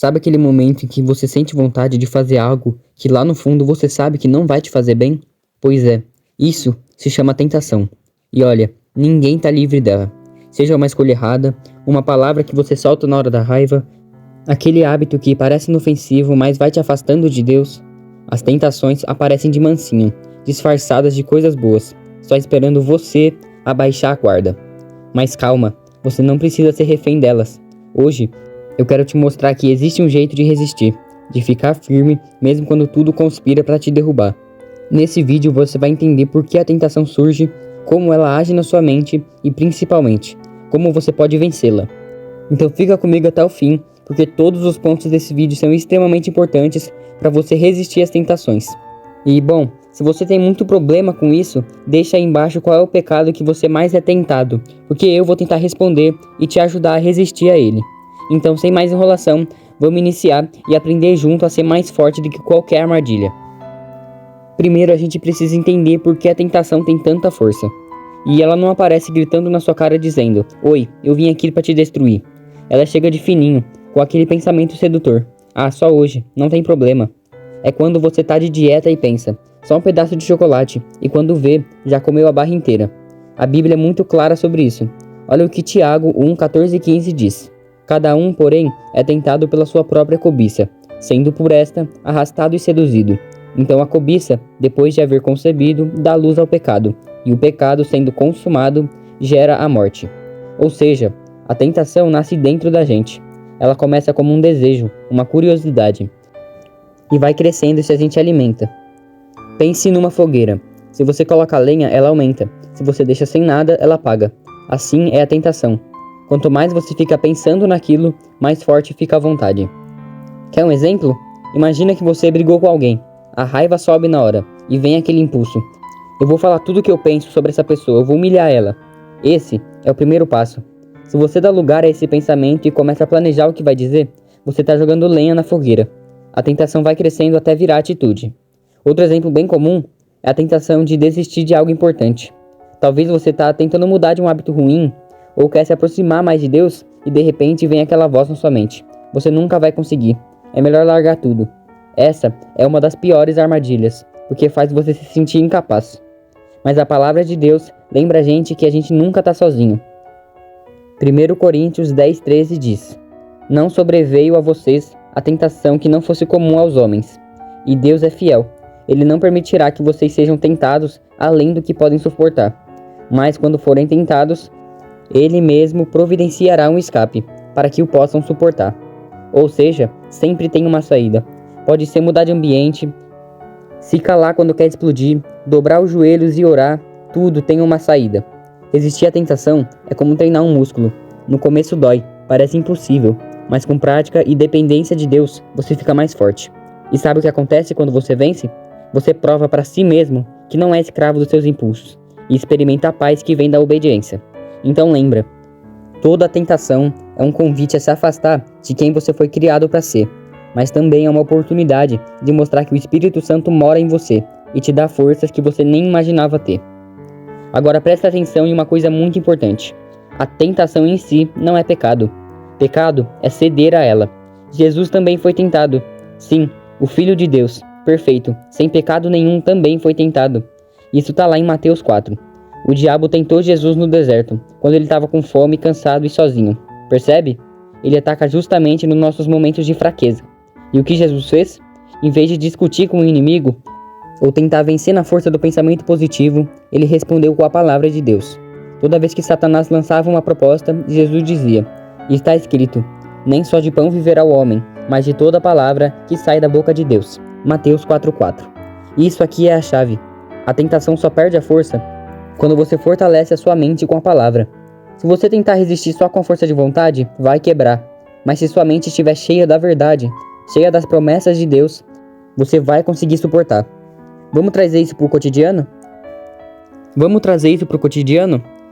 Sabe aquele momento em que você sente vontade de fazer algo que lá no fundo você sabe que não vai te fazer bem? Pois é, isso se chama tentação. E olha, ninguém tá livre dela. Seja uma escolha errada, uma palavra que você solta na hora da raiva, aquele hábito que parece inofensivo, mas vai te afastando de Deus. As tentações aparecem de mansinho, disfarçadas de coisas boas, só esperando você abaixar a guarda. Mas calma, você não precisa ser refém delas. Hoje, eu quero te mostrar que existe um jeito de resistir, de ficar firme mesmo quando tudo conspira para te derrubar. Nesse vídeo você vai entender por que a tentação surge, como ela age na sua mente e principalmente, como você pode vencê-la. Então fica comigo até o fim, porque todos os pontos desse vídeo são extremamente importantes para você resistir às tentações. E bom, se você tem muito problema com isso, deixa aí embaixo qual é o pecado que você mais é tentado, porque eu vou tentar responder e te ajudar a resistir a ele. Então, sem mais enrolação, vamos iniciar e aprender junto a ser mais forte do que qualquer armadilha. Primeiro, a gente precisa entender por que a tentação tem tanta força. E ela não aparece gritando na sua cara dizendo: "Oi, eu vim aqui para te destruir". Ela chega de fininho, com aquele pensamento sedutor: "Ah, só hoje, não tem problema". É quando você tá de dieta e pensa: "Só um pedaço de chocolate", e quando vê, já comeu a barra inteira. A Bíblia é muito clara sobre isso. Olha o que Tiago 1, 14 e 15 diz: "Cada um, porém, é tentado pela sua própria cobiça, sendo por esta arrastado e seduzido. Então a cobiça, depois de haver concebido, dá luz ao pecado, e o pecado, sendo consumado, gera a morte." Ou seja, a tentação nasce dentro da gente. Ela começa como um desejo, uma curiosidade, e vai crescendo se a gente alimenta. Pense numa fogueira. Se você coloca lenha, ela aumenta. Se você deixa sem nada, ela apaga. Assim é a tentação. Quanto mais você fica pensando naquilo, mais forte fica a vontade. Quer um exemplo? Imagina que você brigou com alguém. A raiva sobe na hora, e vem aquele impulso: "Eu vou falar tudo o que eu penso sobre essa pessoa, eu vou humilhar ela." Esse é o primeiro passo. Se você dá lugar a esse pensamento e começa a planejar o que vai dizer, você está jogando lenha na fogueira. A tentação vai crescendo até virar atitude. Outro exemplo bem comum é a tentação de desistir de algo importante. Talvez você está tentando mudar de um hábito ruim, ou quer se aproximar mais de Deus, e de repente vem aquela voz na sua mente: "Você nunca vai conseguir, é melhor largar tudo." Essa é uma das piores armadilhas, porque faz você se sentir incapaz. Mas a palavra de Deus lembra a gente que a gente nunca está sozinho. 1 Coríntios 10, 13 diz: "Não sobreveio a vocês a tentação que não fosse comum aos homens. E Deus é fiel. Ele não permitirá que vocês sejam tentados além do que podem suportar. Mas quando forem tentados, Ele mesmo providenciará um escape, para que o possam suportar." Ou seja, sempre tem uma saída. Pode ser mudar de ambiente, se calar quando quer explodir, dobrar os joelhos e orar, tudo tem uma saída. Resistir à tentação é como treinar um músculo. No começo dói, parece impossível, mas com prática e dependência de Deus, você fica mais forte. E sabe o que acontece quando você vence? Você prova para si mesmo que não é escravo dos seus impulsos, e experimenta a paz que vem da obediência. Então lembra, toda tentação é um convite a se afastar de quem você foi criado para ser, mas também é uma oportunidade de mostrar que o Espírito Santo mora em você e te dá forças que você nem imaginava ter. Agora presta atenção em uma coisa muito importante: a tentação em si não é pecado. Pecado é ceder a ela. Jesus também foi tentado. Sim, o Filho de Deus, perfeito, sem pecado nenhum, também foi tentado. Isso está lá em Mateus 4. O diabo tentou Jesus no deserto, quando ele estava com fome, cansado e sozinho. Percebe? Ele ataca justamente nos nossos momentos de fraqueza. E o que Jesus fez? Em vez de discutir com o inimigo, ou tentar vencer na força do pensamento positivo, ele respondeu com a palavra de Deus. Toda vez que Satanás lançava uma proposta, Jesus dizia: "Está escrito, nem só de pão viverá o homem, mas de toda a palavra que sai da boca de Deus." Mateus 4:4. Isso aqui é a chave. A tentação só perde a força quando você fortalece a sua mente com a palavra. Se você tentar resistir só com a força de vontade, vai quebrar. Mas se sua mente estiver cheia da verdade, cheia das promessas de Deus, você vai conseguir suportar. Vamos trazer isso para o cotidiano?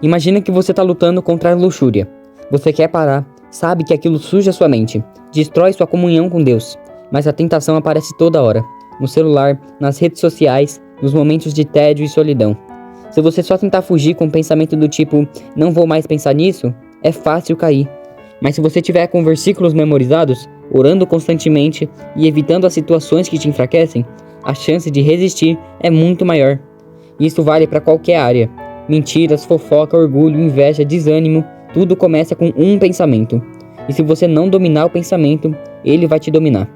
Imagina que você está lutando contra a luxúria. Você quer parar, sabe que aquilo suja sua mente, destrói sua comunhão com Deus, mas a tentação aparece toda hora, no celular, nas redes sociais, nos momentos de tédio e solidão. Se você só tentar fugir com um pensamento do tipo, "não vou mais pensar nisso", é fácil cair. Mas se você tiver com versículos memorizados, orando constantemente e evitando as situações que te enfraquecem, a chance de resistir é muito maior. Isso vale para qualquer área. Mentiras, fofoca, orgulho, inveja, desânimo, tudo começa com um pensamento. E se você não dominar o pensamento, ele vai te dominar.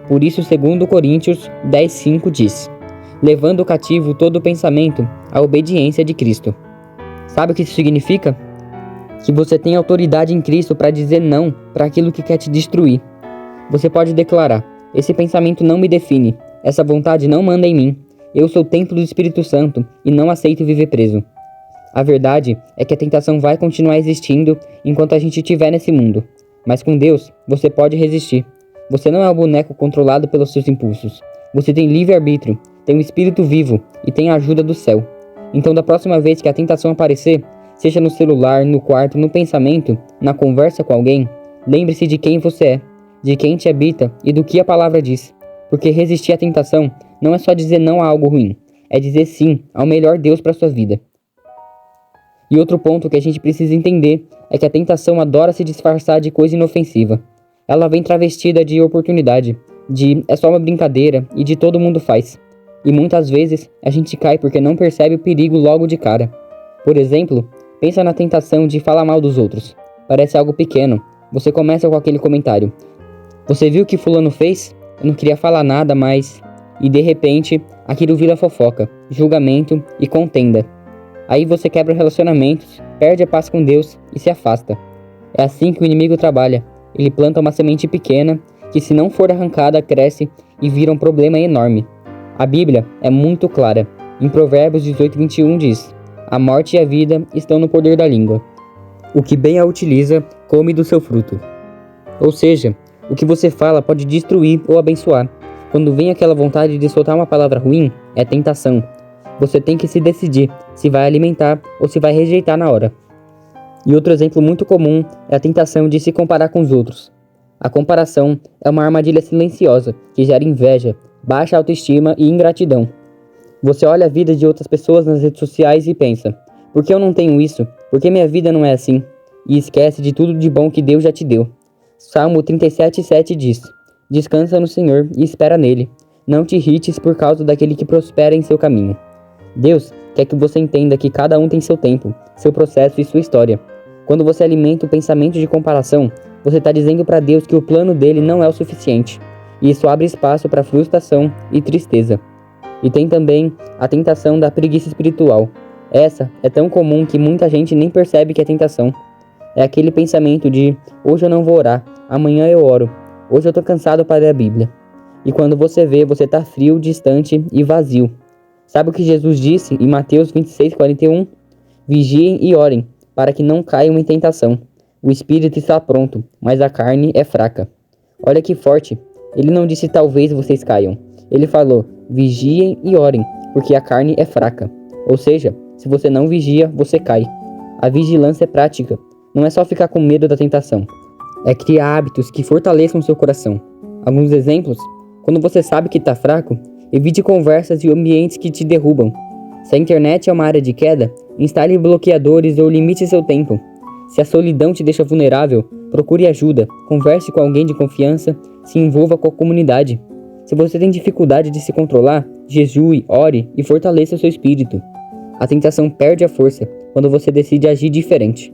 Por isso, 2 Coríntios 10:5 diz: levando cativo todo o pensamento à obediência de Cristo. Sabe o que isso significa? Que você tem autoridade em Cristo para dizer não para aquilo que quer te destruir. Você pode declarar: esse pensamento não me define, essa vontade não manda em mim, eu sou o templo do Espírito Santo e não aceito viver preso. A verdade é que a tentação vai continuar existindo enquanto a gente estiver nesse mundo, mas com Deus você pode resistir. Você não é um boneco controlado pelos seus impulsos. Você tem livre-arbítrio, tem um espírito vivo e tem a ajuda do céu. Então, da próxima vez que a tentação aparecer, seja no celular, no quarto, no pensamento, na conversa com alguém, lembre-se de quem você é, de quem te habita e do que a palavra diz. Porque resistir à tentação não é só dizer não a algo ruim, é dizer sim ao melhor Deus para sua vida. E outro ponto que a gente precisa entender é que a tentação adora se disfarçar de coisa inofensiva. Ela vem travestida de oportunidade, de é só uma brincadeira e de todo mundo faz. E muitas vezes a gente cai porque não percebe o perigo logo de cara. Por exemplo, pensa na tentação de falar mal dos outros. Parece algo pequeno. Você começa com aquele comentário: você viu o que fulano fez? Eu não queria falar nada, mas... E de repente, aquilo vira fofoca, julgamento e contenda. Aí você quebra relacionamentos, perde a paz com Deus e se afasta. É assim que o inimigo trabalha. Ele planta uma semente pequena que, se não for arrancada, cresce e vira um problema enorme. A Bíblia é muito clara. Em Provérbios 18:21 diz: a morte e a vida estão no poder da língua. O que bem a utiliza, come do seu fruto. Ou seja, o que você fala pode destruir ou abençoar. Quando vem aquela vontade de soltar uma palavra ruim, é tentação. Você tem que se decidir se vai alimentar ou se vai rejeitar na hora. E outro exemplo muito comum é a tentação de se comparar com os outros. A comparação é uma armadilha silenciosa que gera inveja, baixa autoestima e ingratidão. Você olha a vida de outras pessoas nas redes sociais e pensa: por que eu não tenho isso? Por que minha vida não é assim? E esquece de tudo de bom que Deus já te deu. Salmo 37:7 diz: descansa no Senhor e espera nele. Não te irrites por causa daquele que prospera em seu caminho. Deus quer que você entenda que cada um tem seu tempo, seu processo e sua história. Quando você alimenta o pensamento de comparação, você está dizendo para Deus que o plano dele não é o suficiente. E isso abre espaço para frustração e tristeza. E tem também a tentação da preguiça espiritual. Essa é tão comum que muita gente nem percebe que é tentação. É aquele pensamento de: hoje eu não vou orar, amanhã eu oro, hoje eu tô cansado para ler a Bíblia. E quando você vê, você tá frio, distante e vazio. Sabe o que Jesus disse em Mateus 26:41? Vigiem e orem, para que não caiam em tentação. O espírito está pronto, mas a carne é fraca. Olha que forte. Ele não disse talvez vocês caiam. Ele falou: vigiem e orem, porque a carne é fraca. Ou seja, se você não vigia, você cai. A vigilância é prática. Não é só ficar com medo da tentação. É criar hábitos que fortaleçam seu coração. Alguns exemplos: quando você sabe que está fraco, evite conversas e ambientes que te derrubam. Se a internet é uma área de queda, instale bloqueadores ou limite seu tempo. Se a solidão te deixa vulnerável, procure ajuda, converse com alguém de confiança, se envolva com a comunidade. Se você tem dificuldade de se controlar, jejue, ore e fortaleça o seu espírito. A tentação perde a força quando você decide agir diferente.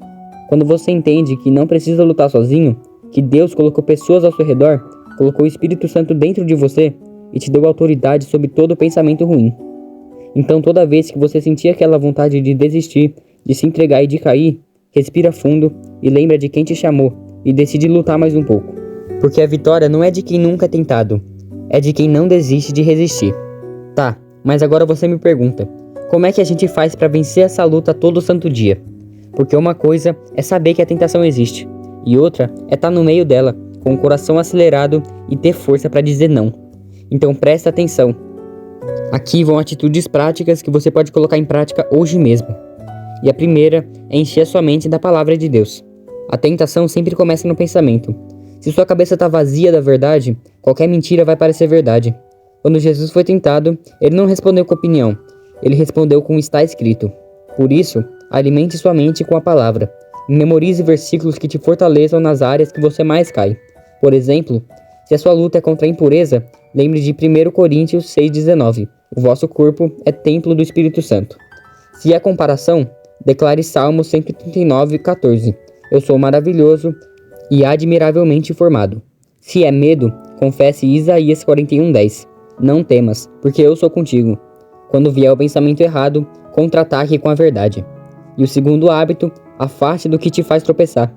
Quando você entende que não precisa lutar sozinho, que Deus colocou pessoas ao seu redor, colocou o Espírito Santo dentro de você e te deu autoridade sobre todo pensamento ruim. Então, toda vez que você sentir aquela vontade de desistir, de se entregar e de cair, respira fundo e lembra de quem te chamou e decide lutar mais um pouco. Porque a vitória não é de quem nunca é tentado, é de quem não desiste de resistir. Tá, mas agora você me pergunta: como é que a gente faz para vencer essa luta todo santo dia? Porque uma coisa é saber que a tentação existe, e outra é estar no meio dela, com o coração acelerado e ter força para dizer não. Então presta atenção. Aqui vão atitudes práticas que você pode colocar em prática hoje mesmo. E a primeira é encher a sua mente da palavra de Deus. A tentação sempre começa no pensamento. Se sua cabeça está vazia da verdade, qualquer mentira vai parecer verdade. Quando Jesus foi tentado, ele não respondeu com opinião, ele respondeu com o está escrito. Por isso, alimente sua mente com a palavra. Memorize versículos que te fortaleçam nas áreas que você mais cai. Por exemplo, Se a sua luta é contra a impureza, lembre de 1 Coríntios 6,19. O vosso corpo é templo do Espírito Santo. Se é comparação, declare Salmos 139,14. Eu sou maravilhoso e admiravelmente formado. Se é medo, confesse Isaías 41,10. Não temas, porque eu sou contigo. Quando vier o pensamento errado, contra-ataque com a verdade. E o segundo hábito, afaste do que te faz tropeçar.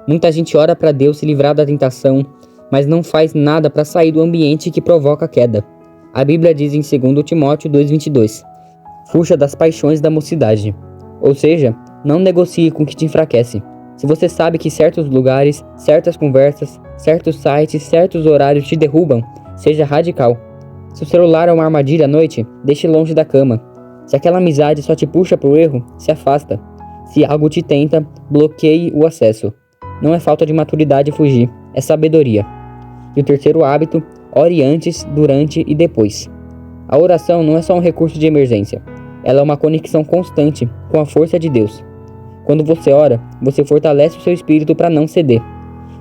Muita gente ora para Deus se livrar da tentação, mas não faz nada para sair do ambiente que provoca a queda. A Bíblia diz em 2 Timóteo 2,22: fuja das paixões da mocidade. Ou seja, não negocie com o que te enfraquece. Se você sabe que certos lugares, certas conversas, certos sites, certos horários te derrubam, seja radical. Se o celular é uma armadilha à noite, deixe longe da cama. Se aquela amizade só te puxa para o erro, se afasta. Se algo te tenta, bloqueie o acesso. Não é falta de maturidade fugir, é sabedoria. E o terceiro hábito, ore antes, durante e depois. A oração não é só um recurso de emergência. Ela é uma conexão constante com a força de Deus. Quando você ora, você fortalece o seu espírito para não ceder.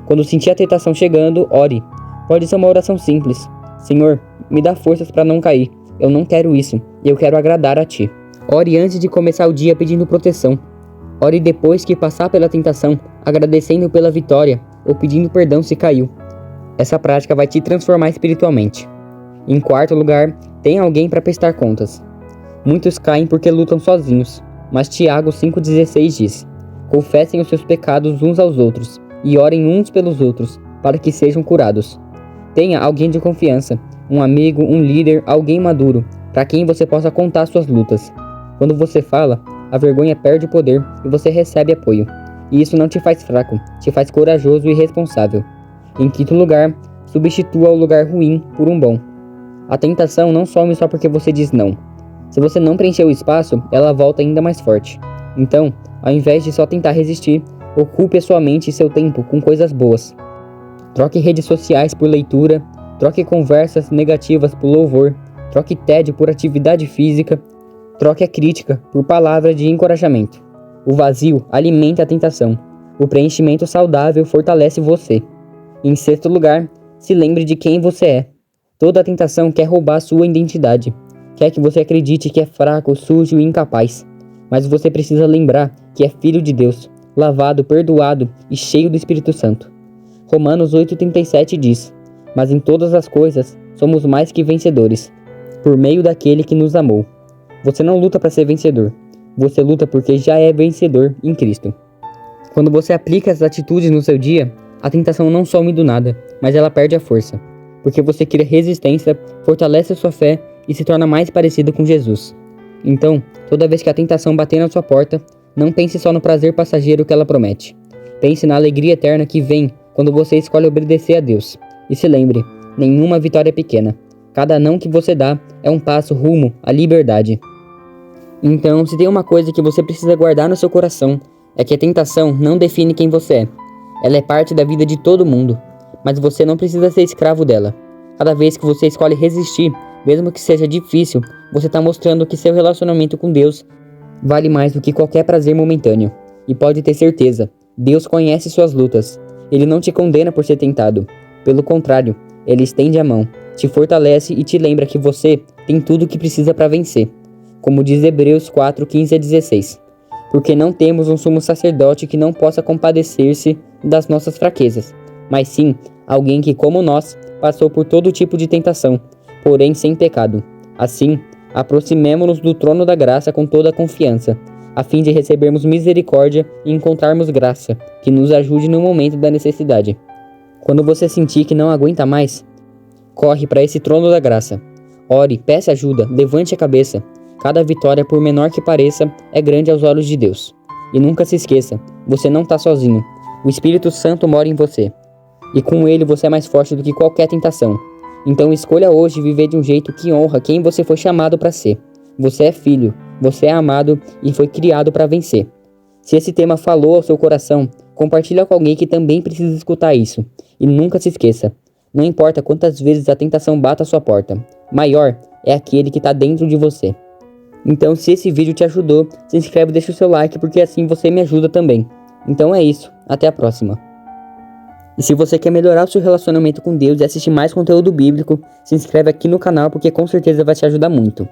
Quando sentir a tentação chegando, ore. Pode ser uma oração simples. Senhor, me dá forças para não cair. Eu não quero isso. Eu quero agradar a Ti. Ore antes de começar o dia pedindo proteção. Ore depois que passar pela tentação, agradecendo pela vitória ou pedindo perdão se caiu. Essa prática vai te transformar espiritualmente. Em quarto lugar, tem alguém para prestar contas. Muitos caem porque lutam sozinhos, mas Tiago 5,16 diz: confessem os seus pecados uns aos outros e orem uns pelos outros, para que sejam curados. Tenha alguém de confiança, um amigo, um líder, alguém maduro, para quem você possa contar suas lutas. Quando você fala, a vergonha perde o poder e você recebe apoio. E isso não te faz fraco, te faz corajoso e responsável. Em quinto lugar, substitua o lugar ruim por um bom. A tentação não some só porque você diz não. Se você não preencher o espaço, ela volta ainda mais forte. Então, ao invés de só tentar resistir, ocupe a sua mente e seu tempo com coisas boas. Troque redes sociais por leitura, troque conversas negativas por louvor, troque tédio por atividade física, troque a crítica por palavras de encorajamento. O vazio alimenta a tentação. O preenchimento saudável fortalece você. Em sexto lugar, se lembre de quem você é. Toda tentação quer roubar sua identidade. Quer que você acredite que é fraco, sujo e incapaz. Mas você precisa lembrar que é filho de Deus, lavado, perdoado e cheio do Espírito Santo. Romanos 8,37 diz: mas em todas as coisas somos mais que vencedores, por meio daquele que nos amou. Você não luta para ser vencedor. Você luta porque já é vencedor em Cristo. Quando você aplica essas atitudes no seu dia, a tentação não some do nada, mas ela perde a força. Porque você cria resistência, fortalece a sua fé e se torna mais parecido com Jesus. Então, toda vez que a tentação bater na sua porta, não pense só no prazer passageiro que ela promete. Pense na alegria eterna que vem quando você escolhe obedecer a Deus. E se lembre, nenhuma vitória é pequena. Cada não que você dá é um passo rumo à liberdade. Então, se tem uma coisa que você precisa guardar no seu coração, é que a tentação não define quem você é. Ela é parte da vida de todo mundo, mas você não precisa ser escravo dela. Cada vez que você escolhe resistir, mesmo que seja difícil, você está mostrando que seu relacionamento com Deus vale mais do que qualquer prazer momentâneo. E pode ter certeza, Deus conhece suas lutas. Ele não te condena por ser tentado. Pelo contrário, Ele estende a mão, te fortalece e te lembra que você tem tudo o que precisa para vencer. Como diz Hebreus 4:15-16. Porque não temos um sumo sacerdote que não possa compadecer-se das nossas fraquezas, mas sim alguém que, como nós, passou por todo tipo de tentação, porém sem pecado. Assim, aproximemo-nos do trono da graça com toda a confiança, a fim de recebermos misericórdia e encontrarmos graça, que nos ajude no momento da necessidade. Quando você sentir que não aguenta mais, corre para esse trono da graça. Ore, peça ajuda, levante a cabeça. Cada vitória, por menor que pareça, é grande aos olhos de Deus. E nunca se esqueça, você não está sozinho. O Espírito Santo mora em você. E com ele você é mais forte do que qualquer tentação. Então escolha hoje viver de um jeito que honra quem você foi chamado para ser. Você é filho, você é amado e foi criado para vencer. Se esse tema falou ao seu coração, compartilha com alguém que também precisa escutar isso. E nunca se esqueça, não importa quantas vezes a tentação bata a sua porta, maior é aquele que está dentro de você. Então, se esse vídeo te ajudou, se inscreve e deixa o seu like, porque assim você me ajuda também. Então é isso, até a próxima. E se você quer melhorar o seu relacionamento com Deus e assistir mais conteúdo bíblico, se inscreve aqui no canal porque com certeza vai te ajudar muito.